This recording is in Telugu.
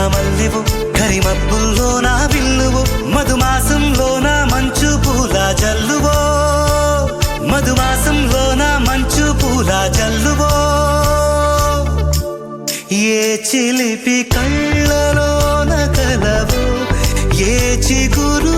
మల్లివు కరిమబ్బుల్లో నా విల్లువు మధుమాసంలో నా మంచు పూల జల్లువో మధుమాసంలో నా మంచు పూల జల్లువో ఏ చిలిపి కళ్ళలోన కలవో ఏ చిగురు